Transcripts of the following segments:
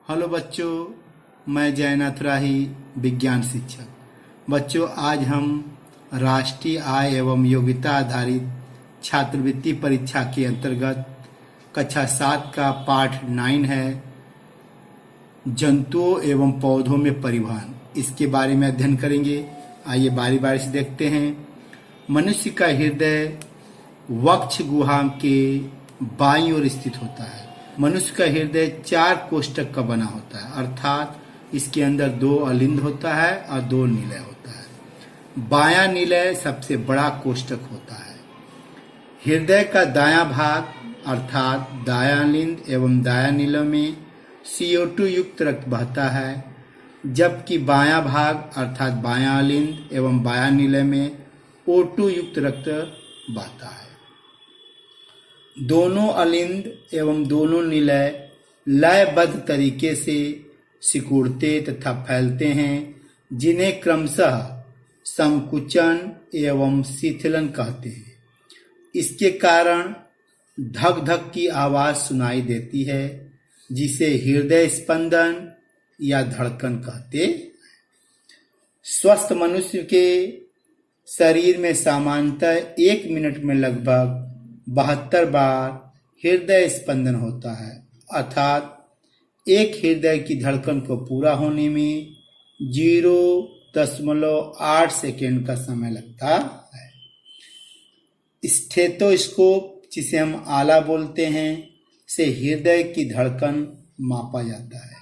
Hello बच्चों, मैं जयनाथ राही, विज्ञान शिक्षक। बच्चों, आज हम राष्ट्रीय आय एवं योग्यता आधारित छात्रवृत्ति परीक्षा के अंतर्गत कक्षा 7 का पाठ 9 है, जंतुओं एवं पौधों में परिवहन। इसके बारे में अध्ययन करेंगे। आइए बारी बारी से देखते हैं। मनुष्य का हृदय वक्ष गुहा के बाईं ओर स्थित होता है। मनुष्य का हृदय 4 कोष्ठक का बना होता है, अर्थात इसके अंदर 2 अलिंद होता है और 2 निलय होता है। बायां निलय सबसे बड़ा कोष्ठक होता है। हृदय का दायां भाग अर्थात दायालिंद एवं दायां निलय में CO2 युक्त रक्त बहता है, जबकि बायां भाग अर्थात बायां अलिंद एवं बायां निलय में O2 युक्त रक्त बहता है। दोनों अलिंद एवं दोनों निलय लयबद्ध तरीके से सिकुड़ते तथा फैलते हैं, जिन्हें क्रमशः संकुचन एवं शिथिलन कहते हैं। इसके कारण धक धक की आवाज सुनाई देती है, जिसे हृदय स्पंदन या धड़कन कहते हैं। स्वस्थ मनुष्य के शरीर में सामान्यतः 1 मिनट में लगभग 72 बार हृदय स्पंदन होता है, अर्थात एक हृदय की धड़कन को पूरा होने में 0.8 सेकेंड का समय लगता है। स्टेथोस्कोप, जिसे हम आला बोलते हैं, से हृदय की धड़कन मापा जाता है।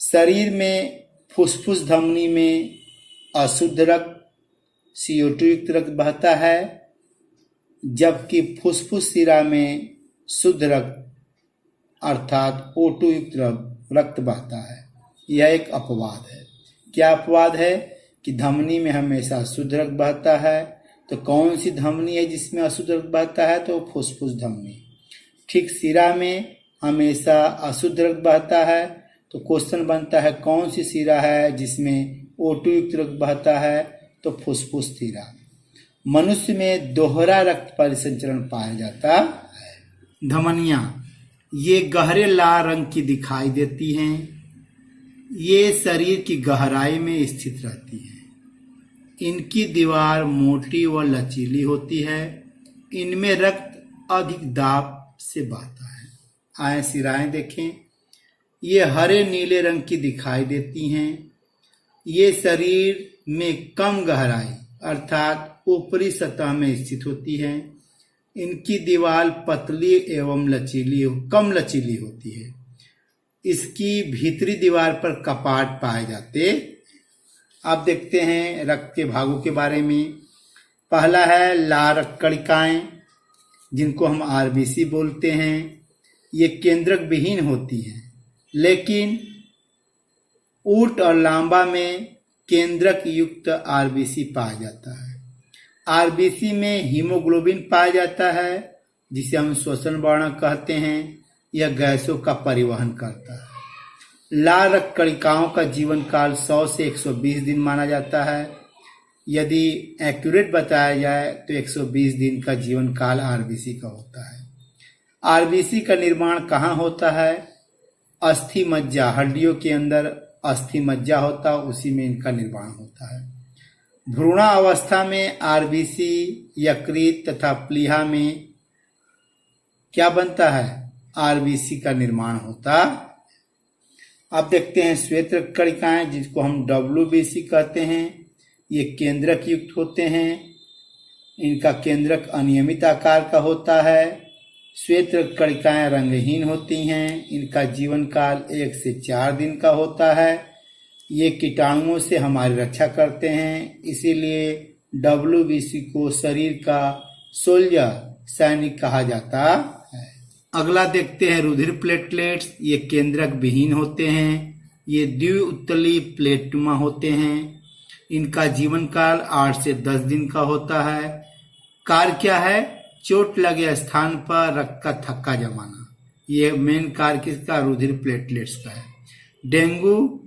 शरीर में फुफ्फुस धमनी में अशुद्ध रक्त CO2 युक्त रक्त बहता है, जबकि फुफ्फुस शिरा में शुद्ध रक्त अर्थात O2 युक्त रक्त बहता है। यह एक अपवाद है। क्या अपवाद है? कि धमनी में हमेशा शुद्ध रक्त बहता है। तो कौन सी धमनी है जिसमें अशुद्ध रक्त बहता है? तो फुफ्फुस धमनी। ठीक शिरा में हमेशा अशुद्ध रक्त बहता है। तो क्वेश्चन बनता है, कौन सी शिरा है जिसमें O2 युक्त रक्त बहता है? तो फुफ्फुस शिरा। मनुष्य में दोहरा रक्त परिसंचरण पाया जाता है। धमनियां ये गहरे लाल रंग की दिखाई देती हैं। ये शरीर की गहराई में स्थित रहती हैं। इनकी दीवार मोटी व लचीली होती है। इनमें रक्त अधिक दाब से बहता है। आए शिराएं देखें, ये हरे नीले रंग की दिखाई देती हैं। ये शरीर में कम गहराई अर्थात ऊपरी सतह में स्थित होती है। इनकी दीवार पतली एवं कम लचीली होती है। इसकी भीतरी दीवार पर कपाट पाए जाते। अब देखते हैं रक्त के भागों के बारे में। पहला है लाल रक्त कणिकाएं, जिनको हम RBC बोलते हैं। ये केंद्रक विहीन होती हैं, लेकिन ऊंट और लांबा में केंद्रक युक्त RBC पाया जाता है। RBC में हीमोग्लोबिन पाया जाता है, जिसे हम श्वसन वर्णक कहते हैं। यह गैसों का परिवहन करता है। लाल रक्त कणिकाओं का जीवन काल 100 से 120 दिन माना जाता है। यदि एक्यूरेट बताया जाए तो 120 दिन का जीवन काल RBC का होता है। RBC का निर्माण कहाँ होता है? अस्थि मज्जा, हड्डियों के अंदर अस्थि मज्जा होता है, उसी में इनका निर्माण होता है। भ्रूणावस्था में RBC यकृत तथा प्लीहा में क्या बनता है? RBC का निर्माण होता। अब देखते हैं श्वेत रक्त कणिकाएं, जिसको हम WBC कहते हैं। ये केंद्रक युक्त होते हैं। इनका केंद्रक अनियमित आकार का होता है। श्वेत रक्त कणिकाएं रंगहीन होती हैं। इनका जीवन काल 1 से 4 दिन का होता है। ये कीटाणुओं से हमारी रक्षा करते हैं, इसीलिए WBC को शरीर का सोल्जर, सैनिक कहा जाता है। अगला देखते हैं रुधिर प्लेटलेट्स। ये केंद्रक विहीन होते हैं। ये द्विउतली प्लेटनुमा होते हैं। इनका जीवन काल 8 से 10 दिन का होता है। कार्य क्या है? चोट लगे स्थान पर रक्त का थक्का जमाना। ये मेन कार्य किसका? रुधिर प्लेटलेट्स का है। डेंगू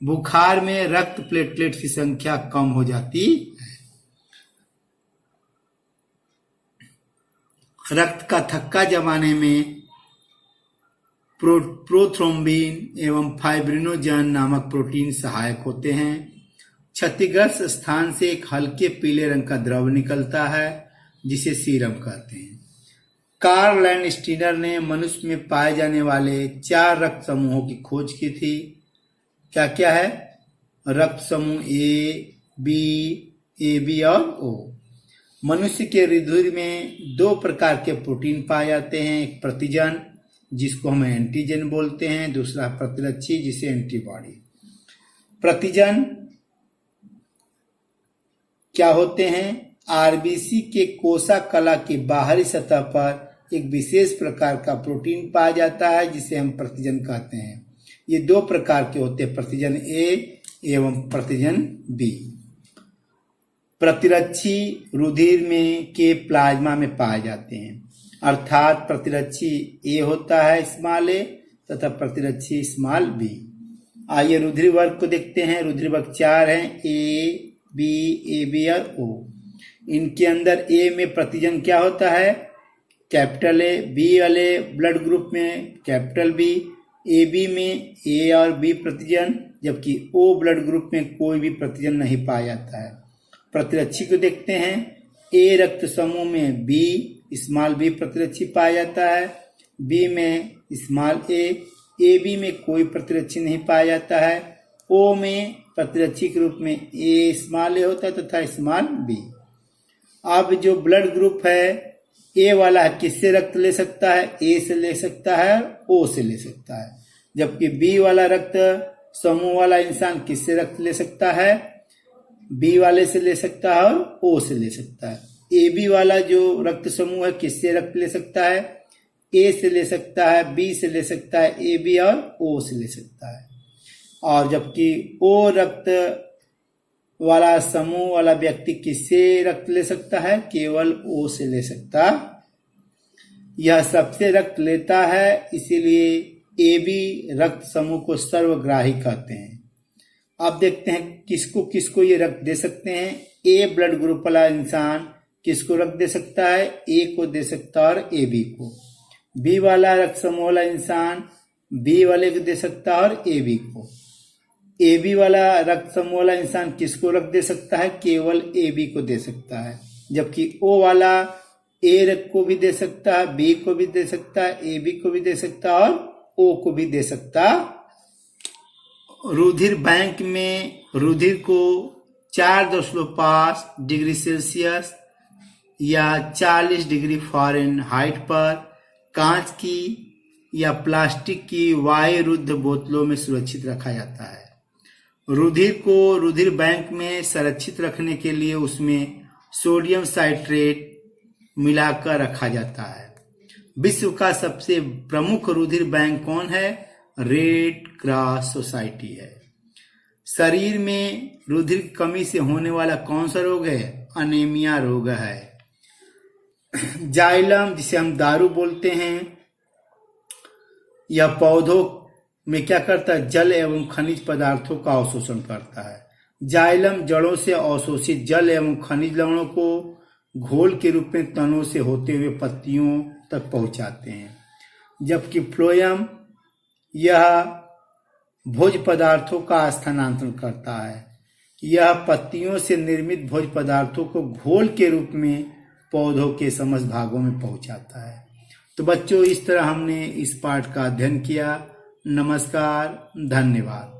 बुखार में रक्त प्लेटलेट्स की संख्या कम हो जाती है। रक्त का थक्का जमाने में प्रोथ्रोम्बिन एवं फाइब्रिनोजन नामक प्रोटीन सहायक होते हैं। क्षतिग्रस्त स्थान से एक हल्के पीले रंग का द्रव निकलता है जिसे सीरम कहते हैं। कार्ल लैंडस्टीनर ने मनुष्य में पाए जाने वाले 4 रक्त समूहों की खोज की थी। क्या क्या है? रक्त समूह ए, बी, ए बी और ओ। मनुष्य के रुधिर में 2 प्रकार के प्रोटीन पाए जाते हैं, एक प्रतिजन जिसको हम एंटीजन बोलते हैं, दूसरा प्रतिरक्षी जिसे एंटीबॉडी। प्रतिजन क्या होते हैं? आरबीसी के कोशिका कला की बाहरी सतह पर एक विशेष प्रकार का प्रोटीन पाया जाता है जिसे हम प्रतिजन कहते हैं। ये 2 प्रकार के होते हैं, प्रतिजन ए एवं प्रतिजन बी। प्रतिरक्षी रुधिर में के प्लाज्मा में पाए जाते हैं, अर्थात प्रतिरक्षी ए होता है स्मॉल ए तथा प्रतिरक्षी स्मॉल बी। आइए रुधिर वर्ग को देखते हैं। रुधिर वर्ग 4 हैं, ए बी और ओ। इनके अंदर ए में प्रतिजन क्या होता है? Capital A. बी वाले ब्लड ग्रुप में कैपिटल बी। ए बी में ए और बी प्रतिजन, जबकि ओ ब्लड ग्रुप में कोई भी प्रतिजन नहीं पाया जाता है। प्रतिरक्षी को देखते हैं। ए रक्त समूह में बी स्मॉल बी प्रतिरक्षी पाया जाता है, बी में स्मॉल ए बी में कोई प्रतिरक्षी नहीं पाया जाता है, ओ में प्रतिरक्षी के रूप में ए स्मॉल ए होता है तथा स्मॉल बी। अब जो ब्लड ग्रुप है ए वाला किससे रक्त ले सकता है? ए से ले सकता है, ओ से ले सकता है, जबकि बी वाला रक्त समूह वाला इंसान किससे रक्त ले सकता है? बी वाले से ले सकता है और ओ से ले सकता है। ए बी वाला जो रक्त समूह है किससे रक्त ले सकता है? ए से ले सकता है, बी से ले सकता है, ए बी और ओ से ले सकता है। और जबकि ओ रक्त वाला समूह वाला व्यक्ति किससे रक्त ले सकता है? केवल ओ से ले सकता। यह सबसे रक्त लेता है, इसीलिए ए बी रक्त समूह को सर्वग्राही कहते हैं। अब देखते हैं किसको किसको ये रक्त दे सकते हैं। ए ब्लड ग्रुप वाला इंसान किसको रक्त दे सकता है? ए को दे सकता है और ए बी को। बी वाला रक्त समूह वाला इंसान बी वाले को दे सकता है और ए बी को। ए बी वाला रक्त समूह वाला इंसान किसको रक्त दे सकता है? केवल ए बी को दे सकता है, जबकि ओ वाला ए रक्त को भी दे सकता है, बी को भी दे सकता है, ए बी को भी दे सकता है और ओ को भी दे सकता। रुधिर बैंक में रुधिर को 4.5 डिग्री सेल्सियस या 40 डिग्री फ़ारेनहाइट पर कांच की या प्लास्टिक की वायुरुद्ध बोतलों में सुरक्षित रखा जाता है। रुधिर को रुधिर बैंक में संरक्षित रखने के लिए उसमें सोडियम साइट्रेट मिलाकर रखा जाता है। विश्व का सबसे प्रमुख रुधिर बैंक कौन है? रेड क्रॉस सोसाइटी है। शरीर में रुधिर की कमी से होने वाला कौन सा रोग है? अनीमिया रोग है। जाइलम जिसे हम दारू बोलते हैं, यह पौधों में क्या करता है? जल एवं खनिज पदार्थों का अवशोषण करता है। जाइलम जड़ों से अवशोषित जल एवं खनिज लवणों को घोल के रूप में तनों से होते हुए पत्तियों तक पहुंचाते हैं, जबकि फ्लोएम यह भोज्य पदार्थों का स्थानांतरण करता है। यह पत्तियों से निर्मित भोज्य पदार्थों को घोल के रूप में पौधों के समस्त भागों में पहुंचाता है। तो बच्चों, इस तरह हमने इस पाठ का अध्ययन किया। नमस्कार, धन्यवाद।